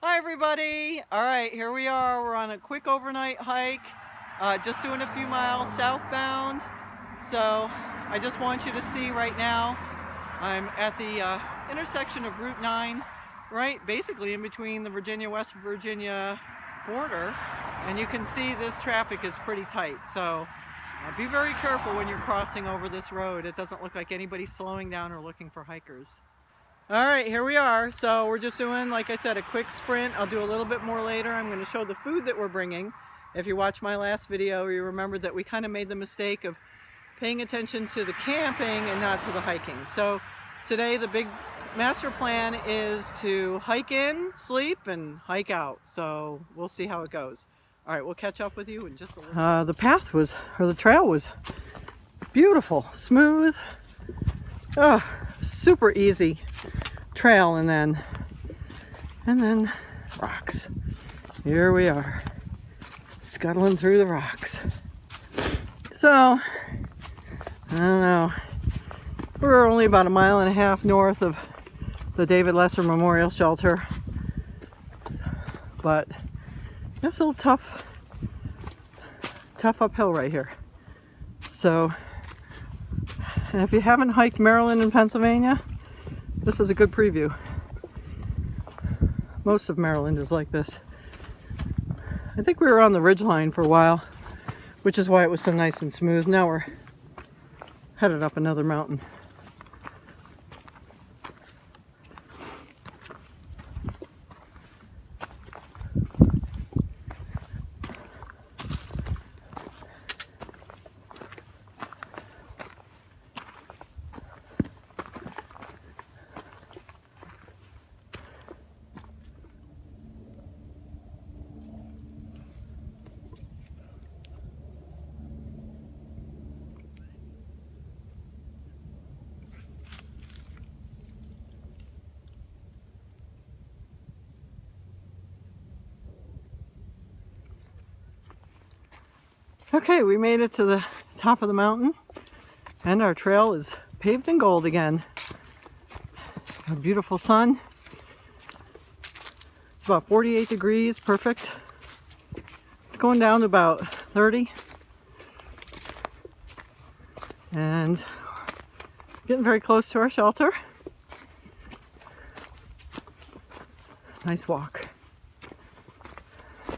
Hi everybody! Alright, here we are. We're on a quick overnight hike, just doing a few miles southbound. So I just want you to see right now, I'm at the intersection of Route 9, right basically in between the West Virginia border, and you can see this traffic is pretty tight. So be very careful when you're crossing over this road. It doesn't look like anybody's slowing down or looking for hikers. All right, here we are. So we're just doing, like I said, a quick sprint. I'll do a little bit more later. I'm going to show the food that we're bringing. If you watched my last video, you remember that we kind of made the mistake of paying attention to the camping and not to the hiking. So today the big master plan is to hike in, sleep, and hike out. So we'll see how it goes. All right, we'll catch up with you in just a little. The path was, or the trail was beautiful, smooth, super easy trail, and then rocks. Here we are, scuttling through the rocks. So I don't know, we're only about 1.5 miles north of the David Lesser Memorial Shelter, but it's a little tough uphill right here. So if you haven't hiked Maryland and Pennsylvania, this is a good preview. Most of Maryland is like this. I think we were on the ridgeline for a while, which is why it was so nice and smooth. Now we're headed up another mountain. Okay, we made it to the top of the mountain, and our trail is paved in gold again. A beautiful sun. It's about 48 degrees, perfect. It's going down to about 30. And getting very close to our shelter. Nice walk. A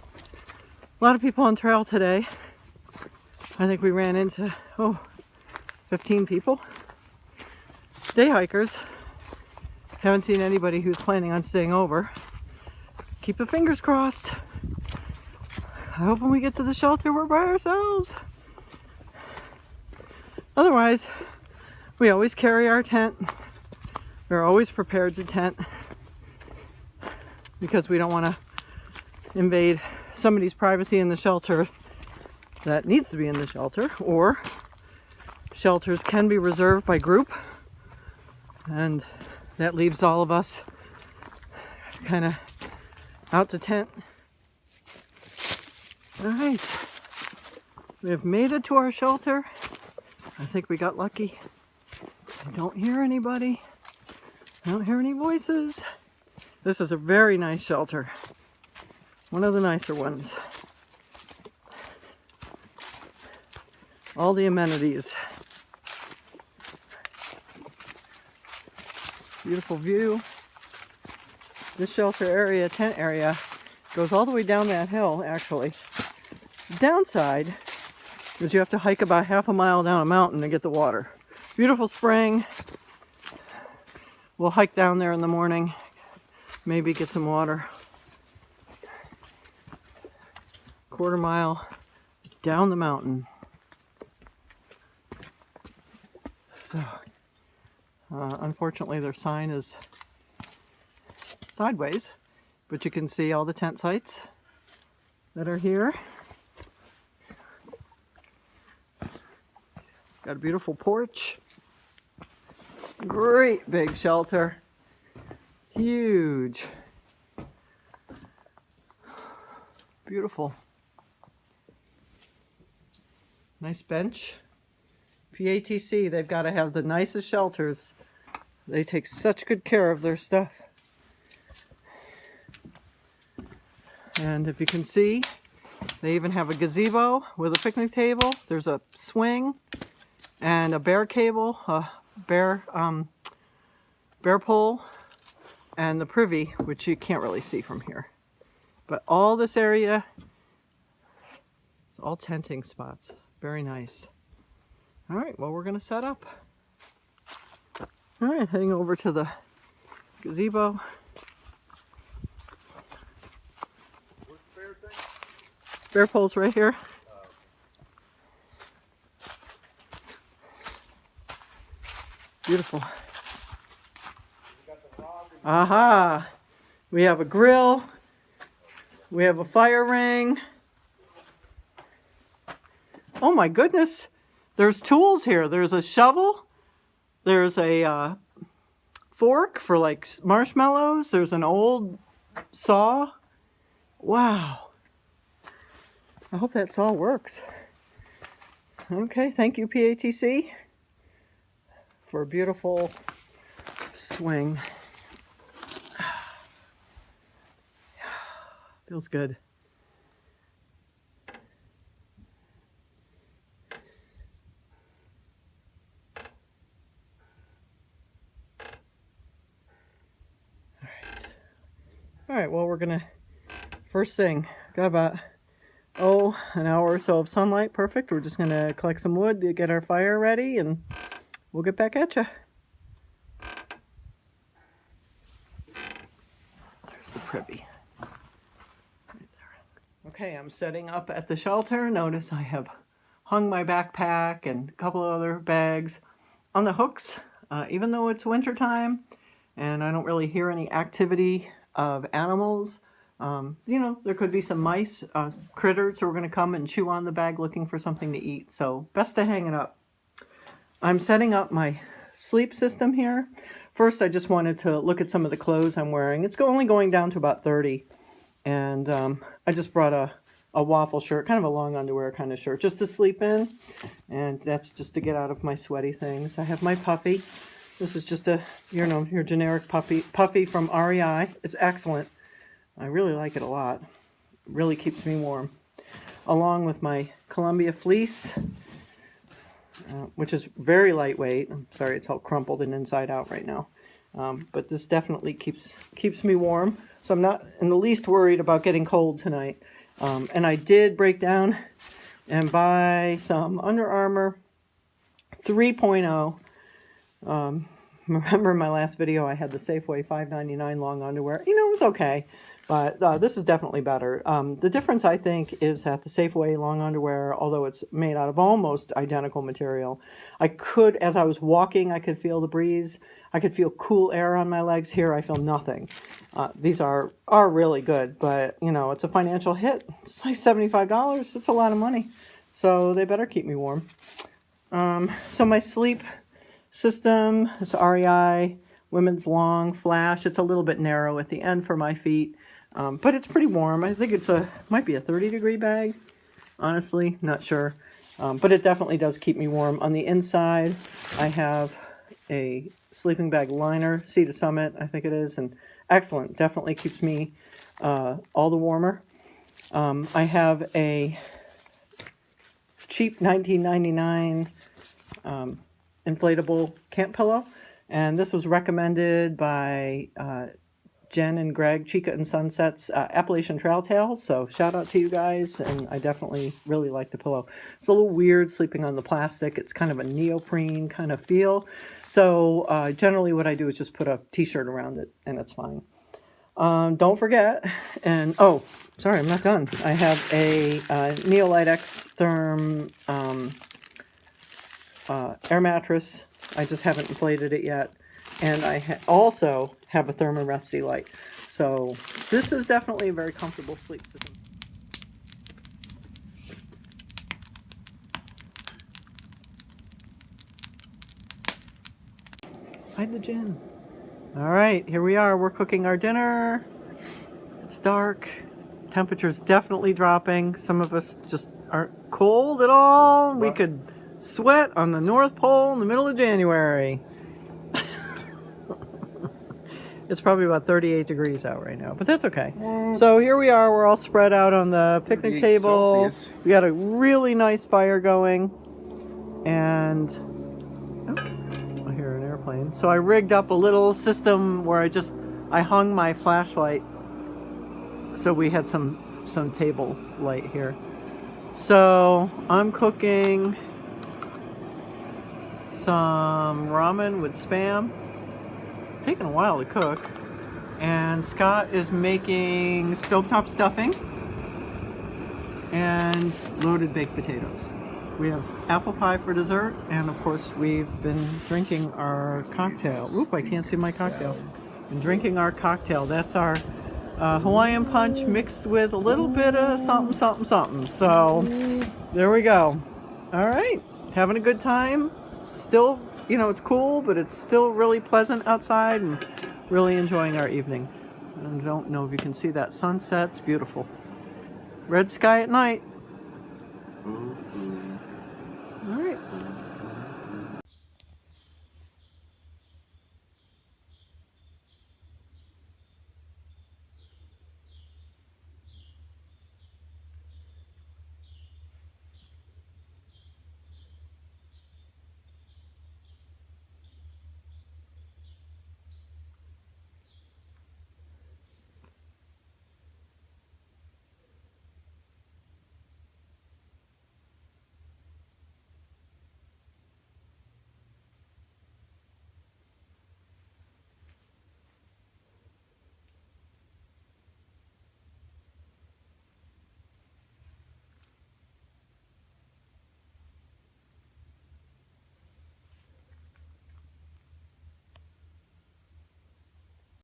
lot of people on trail today. I think we ran into 15 people. Day hikers. Haven't seen anybody who's planning on staying over. Keep the fingers crossed. I hope when we get to the shelter we're by ourselves. Otherwise, we always carry our tent. We're always prepared to tent because we don't want to invade somebody's privacy in the shelter that needs to be in the shelter, or shelters can be reserved by group, and that leaves all of us kind of out to tent. All right, we have made it to our shelter. I think we got lucky. I don't hear anybody. I don't hear any voices. This is a very nice shelter. One of the nicer ones. All the amenities. Beautiful view. This shelter area, tent area, goes all the way down that hill, actually. The downside is you have to hike about 1/2 mile down a mountain to get the water. Beautiful spring. We'll hike down there in the morning, maybe get some water. 1/4 mile down the mountain. So, unfortunately their sign is sideways, but you can see all the tent sites that are here. Got a beautiful porch. Great big shelter. Huge. Beautiful. Nice bench. PATC, they've got to have the nicest shelters. They take such good care of their stuff. And if you can see, they even have a gazebo with a picnic table. There's a swing and a bear cable, a bear pole, and the privy, which you can't really see from here. But all this area is all tenting spots. Very nice. All right, well, we're gonna set up. All right, heading over to the gazebo. Where's the bear thing? Bear pole's right here. Beautiful. Aha! We have a grill. We have a fire ring. Oh my goodness! There's tools here. There's a shovel. There's a fork for like marshmallows. There's an old saw. Wow. I hope that saw works. Okay, thank you PATC for a beautiful swing. Feels good. All right, well, we're gonna, first thing, got about, an hour or so of sunlight. Perfect. We're just gonna collect some wood to get our fire ready, and we'll get back at you. There's the privy. Right there. Okay, I'm setting up at the shelter. Notice I have hung my backpack and a couple of other bags on the hooks, even though it's winter time and I don't really hear any activity of animals. You know, there could be some mice, critters who are going to come and chew on the bag looking for something to eat. So best to hang it up. I'm setting up my sleep system here. First, I just wanted to look at some of the clothes I'm wearing. It's only going down to about 30. And I just brought a waffle shirt, kind of a long underwear kind of shirt, just to sleep in. And that's just to get out of my sweaty things. I have my puffy. This is just a, you know, your generic puffy from REI. It's excellent. I really like it a lot. It really keeps me warm. Along with my Columbia fleece, which is very lightweight. I'm sorry, it's all crumpled and inside out right now. But this definitely keeps me warm. So I'm not in the least worried about getting cold tonight. And I did break down and buy some Under Armour 3.0. Remember in my last video I had the Safeway $5.99 long underwear. You know, it was okay. But this is definitely better. The difference, I think, is that the Safeway long underwear, although it's made out of almost identical material, I could, as I was walking, I could feel the breeze. I could feel cool air on my legs. Here, I feel nothing. These are really good, but, you know, it's a financial hit. It's like $75. It's a lot of money. So they better keep me warm. So my sleep system is REI Women's Long Flash. It's a little bit narrow at the end for my feet. But it's pretty warm. I think might be a 30-degree bag. Honestly, not sure. But it definitely does keep me warm. On the inside, I have a sleeping bag liner, Sea to Summit, I think it is, and excellent. Definitely keeps me all the warmer. I have a cheap $19.99 inflatable camp pillow, and this was recommended by Jen and Greg, Chica and Sunset's Appalachian Trail Tales. So shout out to you guys, and I definitely really like the pillow. It's a little weird sleeping on the plastic. It's kind of a neoprene kind of feel. So generally what I do is just put a t-shirt around it, and it's fine. Don't forget, and oh, sorry, I'm not done. I have a Neolite-X Therm air mattress. I just haven't inflated it yet. And I also have a Thermarest Sea Light. So this is definitely a very comfortable sleep system. Hide the gin. All right, here we are. We're cooking our dinner. It's dark. Temperature's definitely dropping. Some of us just aren't cold at all. We could sweat on the North Pole in the middle of January. It's probably about 38 degrees out right now, but that's okay. So here we are, we're all spread out on the picnic 38 table. Celsius. We got a really nice fire going, and oh, I hear an airplane. So I rigged up a little system where I hung my flashlight, so we had some table light here. So I'm cooking some ramen with Spam. It's taken a while to cook. And Scott is making stovetop stuffing and loaded baked potatoes. We have apple pie for dessert, and of course we've been drinking our cocktail. Oop, I can't see my cocktail. Been drinking our cocktail. That's our Hawaiian punch mixed with a little bit of something, something, something. So there we go. All right, having a good time. Still, you know, it's cool, but it's still really pleasant outside, and really enjoying our evening. And I don't know if you can see that sunset. It's beautiful. Red sky at night.